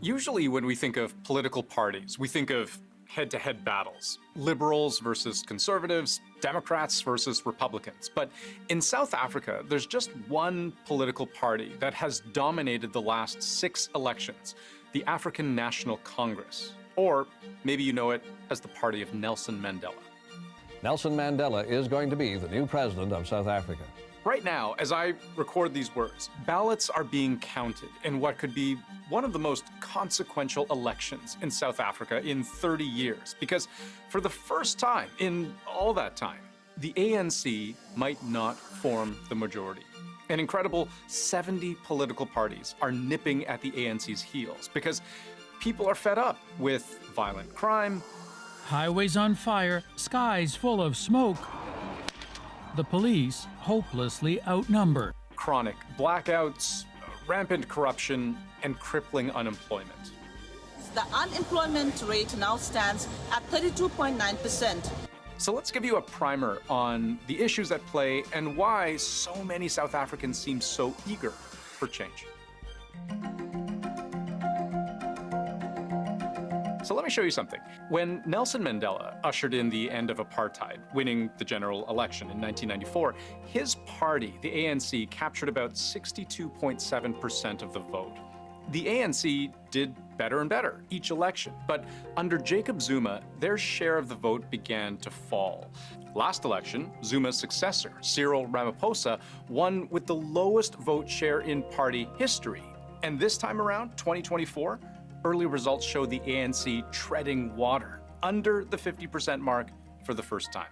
Usually when we think of political parties, we think of head-to-head battles. Liberals versus conservatives, Democrats versus Republicans. But in South Africa, there's just one political party that has dominated the last 6 elections, the African National Congress. Or maybe you know it as the party of Nelson Mandela. Nelson Mandela is going to be the new president of South Africa. Right now, as I record these words, ballots are being counted in what could be one of the most consequential elections in South Africa in 30 years. Because for the first time in all that time, the ANC might not form the majority. An incredible 70 political parties are nipping at the ANC's heels because people are fed up with violent crime, highways on fire, skies full of smoke, the police hopelessly outnumbered, chronic blackouts, rampant corruption, and crippling unemployment. The unemployment rate now stands at 32.9%. So let's give you a primer on the issues at play and why so many South Africans seem so eager for change. So let me show you something. When Nelson Mandela ushered in the end of apartheid, winning the general election in 1994, his party, the ANC, captured about 62.7% of the vote. The ANC did better and better each election, but under Jacob Zuma, their share of the vote began to fall. Last election, Zuma's successor, Cyril Ramaphosa, won with the lowest vote share in party history. And this time around, 2024, early results show the ANC treading water, under the 50% mark for the first time.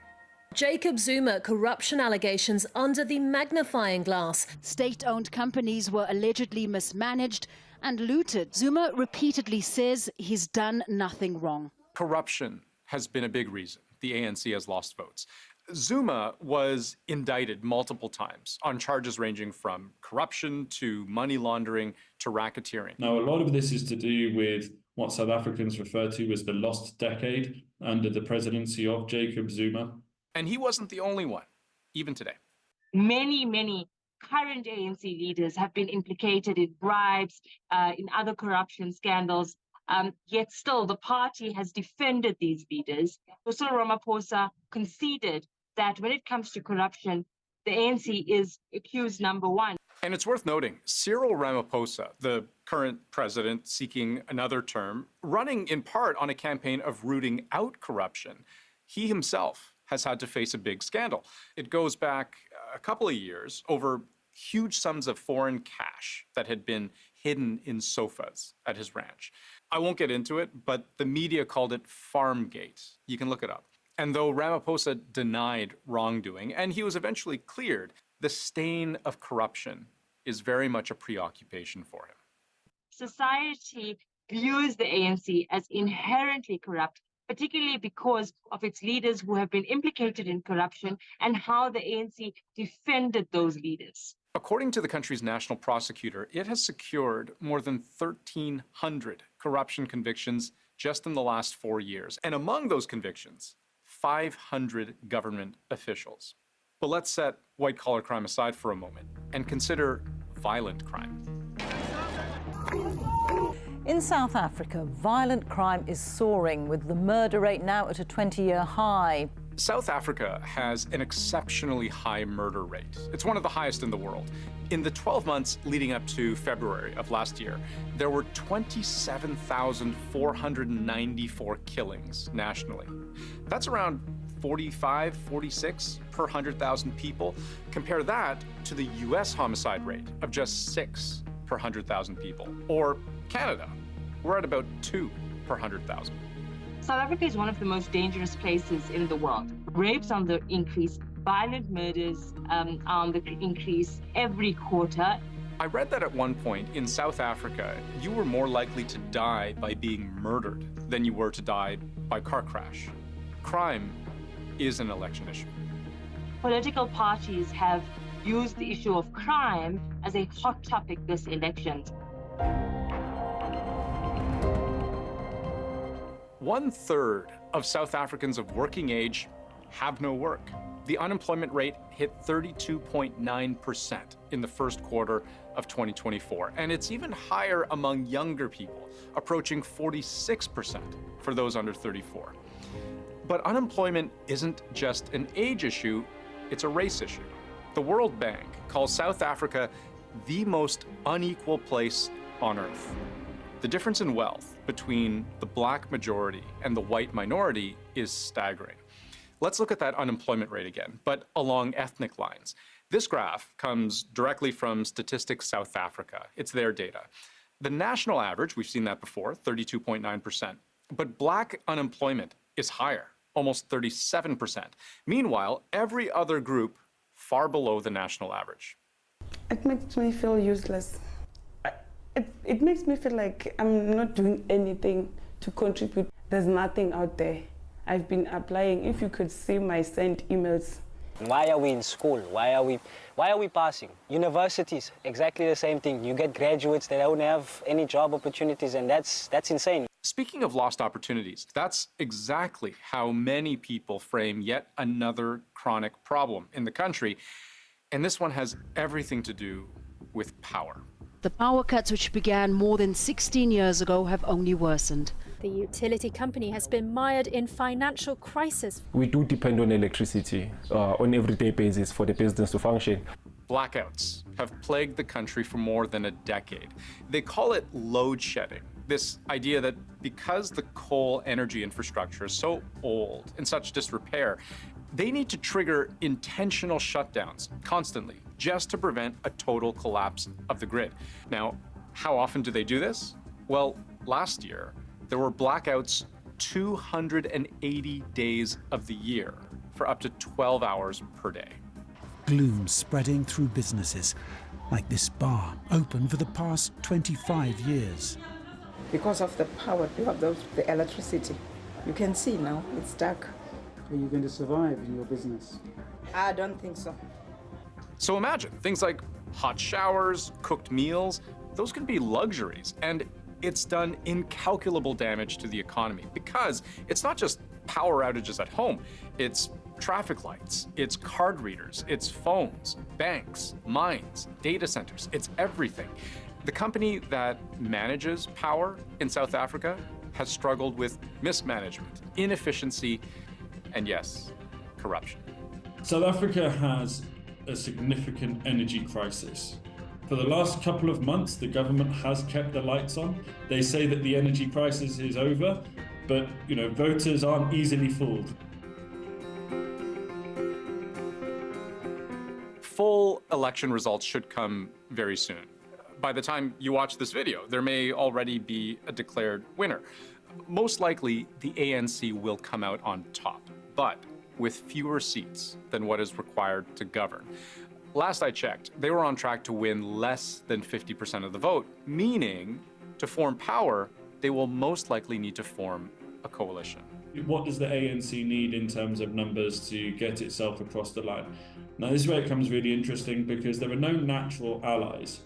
Jacob Zuma corruption allegations under the magnifying glass. State-owned companies were allegedly mismanaged and looted. Zuma repeatedly says he's done nothing wrong. Corruption has been a big reason the ANC has lost votes. Zuma was indicted multiple times on charges ranging from corruption to money laundering to racketeering. Now, a lot of this is to do with what South Africans refer to as the lost decade under the presidency of Jacob Zuma. And he wasn't the only one, even today. Many current ANC leaders have been implicated in bribes, in other corruption scandals. Yet still, the party has defended these leaders. Cyril Ramaphosa conceded that when it comes to corruption, the ANC is accused number one. And it's worth noting, Cyril Ramaphosa, the current president seeking another term, running in part on a campaign of rooting out corruption, he himself has had to face a big scandal. It goes back a couple of years over huge sums of foreign cash that had been hidden in sofas at his ranch. I won't get into it, but the media called it Farmgate. You can look it up. And though Ramaphosa denied wrongdoing, and he was eventually cleared, the stain of corruption is very much a preoccupation for him. Society views the ANC as inherently corrupt, particularly because of its leaders who have been implicated in corruption and how the ANC defended those leaders. According to the country's national prosecutor, it has secured more than 1,300 corruption convictions just in the last 4 years. And among those convictions, 500 government officials. But let's set white-collar crime aside for a moment and consider violent crime. In South Africa, violent crime is soaring, with the murder rate now at a 20-year high. South Africa has an exceptionally high murder rate. It's one of the highest in the world. In the 12 months leading up to February of last year, there were 27,494 killings nationally. That's around 45, 46 per 100,000 people. Compare that to the US homicide rate of just 6 per 100,000 people. Or Canada, we're at about 2 per 100,000. South Africa is one of the most dangerous places in the world. Rapes on the increase, violent murders are on the increase every quarter. I read that at one point in South Africa, you were more likely to die by being murdered than you were to die by car crash. Crime is an election issue. Political parties have used the issue of crime as a hot topic this election. 1/3 of South Africans of working age have no work. the unemployment rate hit 32.9% in the first quarter of 2024. And it's even higher among younger people, approaching 46% for those under 34. But unemployment isn't just an age issue, it's a race issue. The World Bank calls South Africa the most unequal place on earth. The difference in wealth between the black majority and the white minority is staggering. Let's look at that unemployment rate again, but along ethnic lines. This graph comes directly from Statistics South Africa. It's their data. The national average, we've seen that before, 32.9%, but black unemployment is higher, almost 37%. Meanwhile, every other group far below the national average. It makes me feel useless. It makes me feel like I'm not doing anything to contribute. There's nothing out there. I've been applying. If you could see my sent emails. Why are we in school? Why are we passing? Universities, exactly the same thing. You get graduates that don't have any job opportunities, and that's insane. Speaking of lost opportunities, that's exactly how many people frame yet another chronic problem in the country. And this one has everything to do with power. The power cuts, which began more than 16 years ago, have only worsened. The utility company has been mired in financial crisis. We do depend on electricity on an everyday basis for the business to function. Blackouts have plagued the country for more than a decade. They call it load shedding, this idea that because the coal energy infrastructure is so old, in such disrepair, they need to trigger intentional shutdowns constantly just to prevent a total collapse of the grid. Now, how often do they do this? Well, last year, there were blackouts 280 days of the year for up to 12 hours per day. Gloom spreading through businesses, like this bar, open for the past 25 years. Because of the power, because of the electricity. You can see now, it's dark. Are you going to survive in your business? I don't think so. So imagine things like hot showers, cooked meals, those can be luxuries. And it's done incalculable damage to the economy because it's not just power outages at home, it's traffic lights, it's card readers, it's phones, banks, mines, data centers, it's everything. The company that manages power in South Africa has struggled with mismanagement, inefficiency, and yes, corruption. South Africa has a significant energy crisis. For the last couple of months, the government has kept the lights on. They say that the energy crisis is over, but voters aren't easily fooled. Full election results should come very soon. By the time you watch this video, there may already be a declared winner. Most likely, the ANC will come out on top, but with fewer seats than what is required to govern. Last I checked, they were on track to win less than 50% of the vote, meaning to form power, they will most likely need to form a coalition. What does the ANC need in terms of numbers to get itself across the line? Now, this is where it becomes really interesting because there are no natural allies.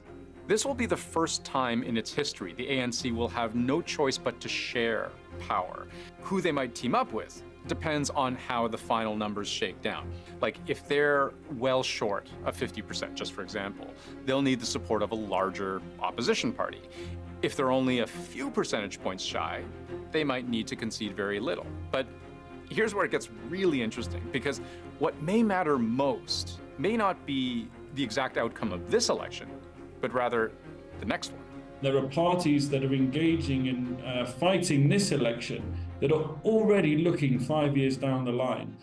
This will be the first time in its history the ANC will have no choice but to share power. Who they might team up with depends on how the final numbers shake down. Like if they're well short of 50%, just for example, they'll need the support of a larger opposition party. If they're only a few percentage points shy, they might need to concede very little. But here's where it gets really interesting, because what may matter most may not be the exact outcome of this election, but rather the next one. There are parties that are engaging in fighting this election that are already looking 5 years down the line.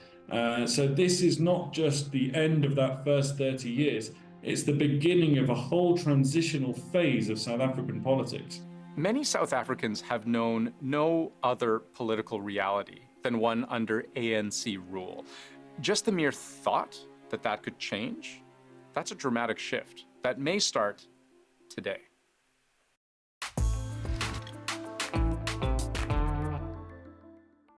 So this is not just the end of that first 30 years, it's the beginning of a whole transitional phase of South African politics. Many South Africans have known no other political reality than one under ANC rule. Just the mere thought that that could change, that's a dramatic shift that may start today.